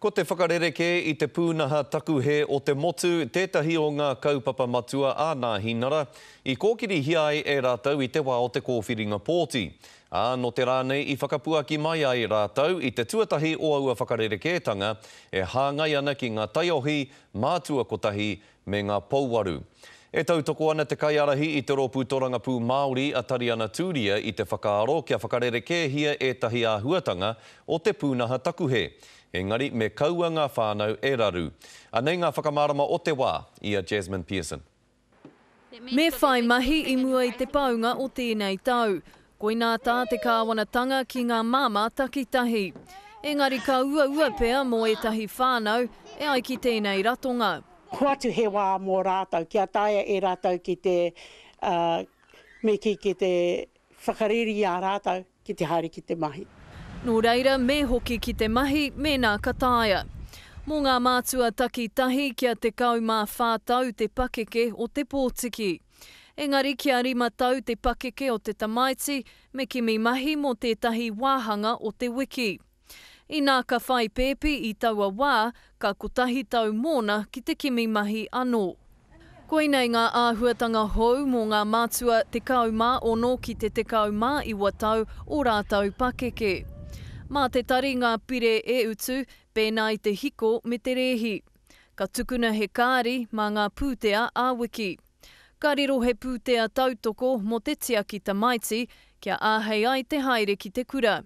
Ko te whakarereke i te pūnaha takuhe o te motu, tētahi o ngā kaupapa matua a ngā hinara, i kōkiri hiai e rātau i te wā o te kōwhiringa pōti. No te rānei i whakapuaki mai ai rātau i te tuatahi o aua whakarerekētanga e hāngai ana ki ngā taiohi, mātua kotahi me ngā pouaru. E tautoko ana te kaiarahi i te rōpūtoranga pū Māori a Tariana Tūria i te whakaaro kia whakarerekēhia ētahi āhuatanga o te pūnaha takuhe. Engari, me kaua ngā whānau e raru. Anei ngā whakamārama o te wā, ia Jasmine Pearson. Me whai mahi i mua i te paunga o tēnei tau. Koina tā te kāwanatanga ki ngā māma takitahi. Engari ka ua pea mō etahi whānau e ai ki tēnei ratonga. Ko atu he wā mō rātau, kia taia e rātau ki te, ki te whakariri a rātau ki te haere ki te mahi. Nō reira, me hoki ki te mahi, me nā kataia. Mō ngā mātua takitahi kia te kau mā whātau te pakeke o te pōtiki. Engari kia rima tau te pakeke o te tamaiti, me kimi mahi mō tētahi wāhanga o te wiki. I nā ka whai pēpi i taua wā, ka kotahi tau mōna ki te kimi mahi anō. Koinei ngā āhuatanga hou mō ngā mātua te kau mā ono ki te kau mā iwa tau o rātau pakeke. Mā te tari ngā pire e utu, pēnā i te hiko me te rehi. Ka tukuna he kāri mā ngā pūtea āwiki. Ka riro he pūtea tautoko mo te tia ki tamaiti, kia āhei ai te haere ki te kura.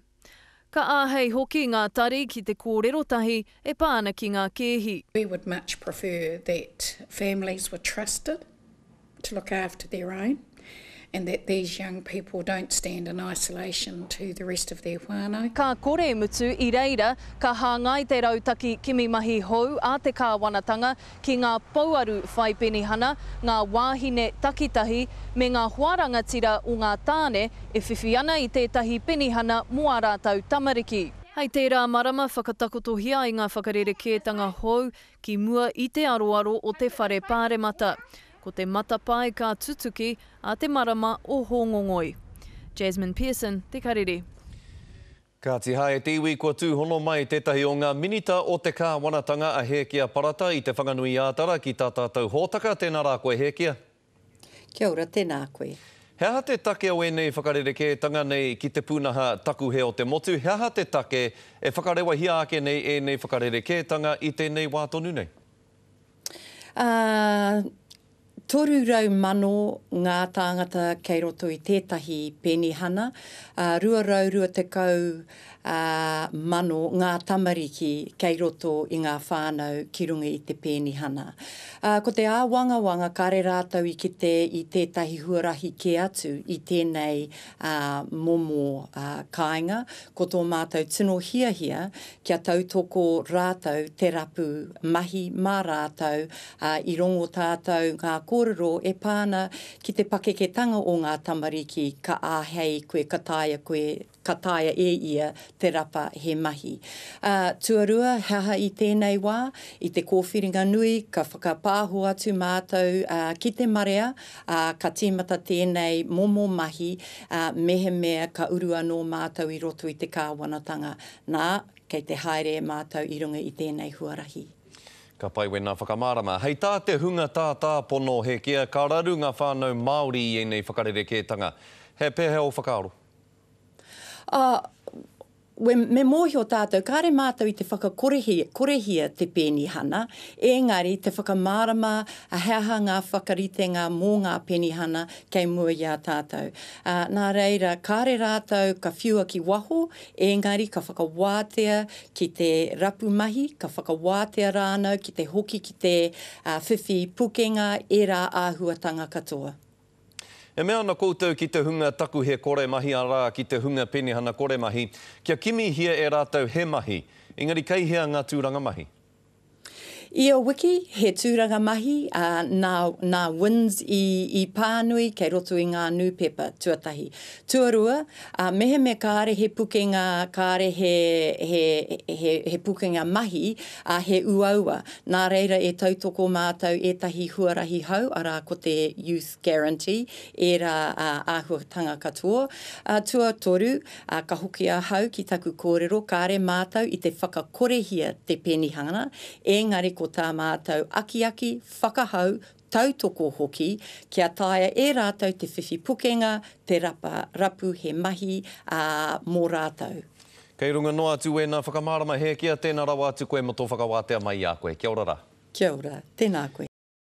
Ka āhei hoki ngā tari ki te kōrerotahi e pāna ki ngā kēhi. We would much prefer that families were trusted to look after their own and that these young people don't stand in isolation to the rest of their whānau. Ka kore mutu i reira, ka hāngai te rautaki kimi mahi hou a te kāwanatanga ki ngā pouaru whaipenihana, ngā wāhine takitahi me ngā huaranga tira o ngā tāne e whiwhi ana i tētahi penihana mo ā rātau tamariki. Hei tērā marama whakatakotohia i ngā whakarerekētanga hou ki mua i te aroaro o te whare pāremata. Ko te matapai ka tutuki a te marama o Hongongoi. Jasmine Pearson, Te Karere. Ka ti hae te iwi kua tūhono mai tētahi o ngā minita o te kāwanatanga a Hekia Parata i te whanganui ātara ki tā tātou hōtaka. Tēnā rā koe Hekia. Kia ora, tēnā koe. Hea ha te take o enei whakarerekētanga nei ki te pūnaha takuhe o te motu. Hea ha te take e whakarewa hia ake nei enei whakarerekētanga i tēnei wā tonu nei? Toru rau mano ngā tāngata kei roto i tētahi penihana, rua tekau mano ngā tamariki kei roto i ngā whānau ki runga i te penihana. Ko te āwanga kare rātau i tētahi huarahi ke atu i tēnei momo kāinga, ko tō mātou tino hia kia tautoko rātau te rapu mahi mā rātau i rongo tātou ngā kōrero e pāna ki te pakeketanga o ngā tamariki ka āhei koe kataia e ia te rapa he mahi. Tuarua, haha i tēnei wā, i te kōwhiringa nui, ka whakapāho atu mātou ki te marea, ka tīmata tēnei momo mahi, mehe mea ka urua no mātou i roto i te kāwanatanga. Nā, kei te haere e mātou i runga i tēnei huarahi. Ka pai wena whakamārama. Hei tā te hunga tā pono Hekia, ka raru ngā whānau Māori i enei whakarerekētanga. He pēhe o whakaaro? Me mōhio tātou, kāre mātou i te whakakorehia te penihana, engari te whakamārama a heaha ngā whakaritenga mō ngā penihana kei mua i a tātou. Nā reira, kāre rātou ka whiua ki waho, engari ka whakawātea ki te rapu mahi, ka whakawātea rānau ki te hoki ki te whiwhi pukenga e rā āhuatanga katoa. E mea ana koutou ki te hunga takuhe kore mahi a rā ki te hunga penihana kore mahi, kia kimi hia e rātou he mahi, engari kei hea ngā tūranga mahi? I o wiki, he tūranga mahi, nā wins i pānui kei roto i ngā nūpepa tuatahi. Tuarua, mehe me kāre he pukenga, kāre he pukenga mahi, he uaua. Nā reira e tautoko mātou etahi huarahi hau, ara ko te Youth Guarantee, e rā āhuatanga katoa. Tua toru, ka hoki a hau ki taku kōrero, kāre mātou i te whakakorehia te penihana, engari ko tā mātou aki, whakahau, tautoko hoki, kia taia e rātou te whiwhi pukenga, te rapu he mahi mō rātou. Kei runga noa atu e nā whakamārama he kia tēnā rawa atu koe mo tō whakawātea mai a koe. Kia ora rā. Kia ora, tēnā koe.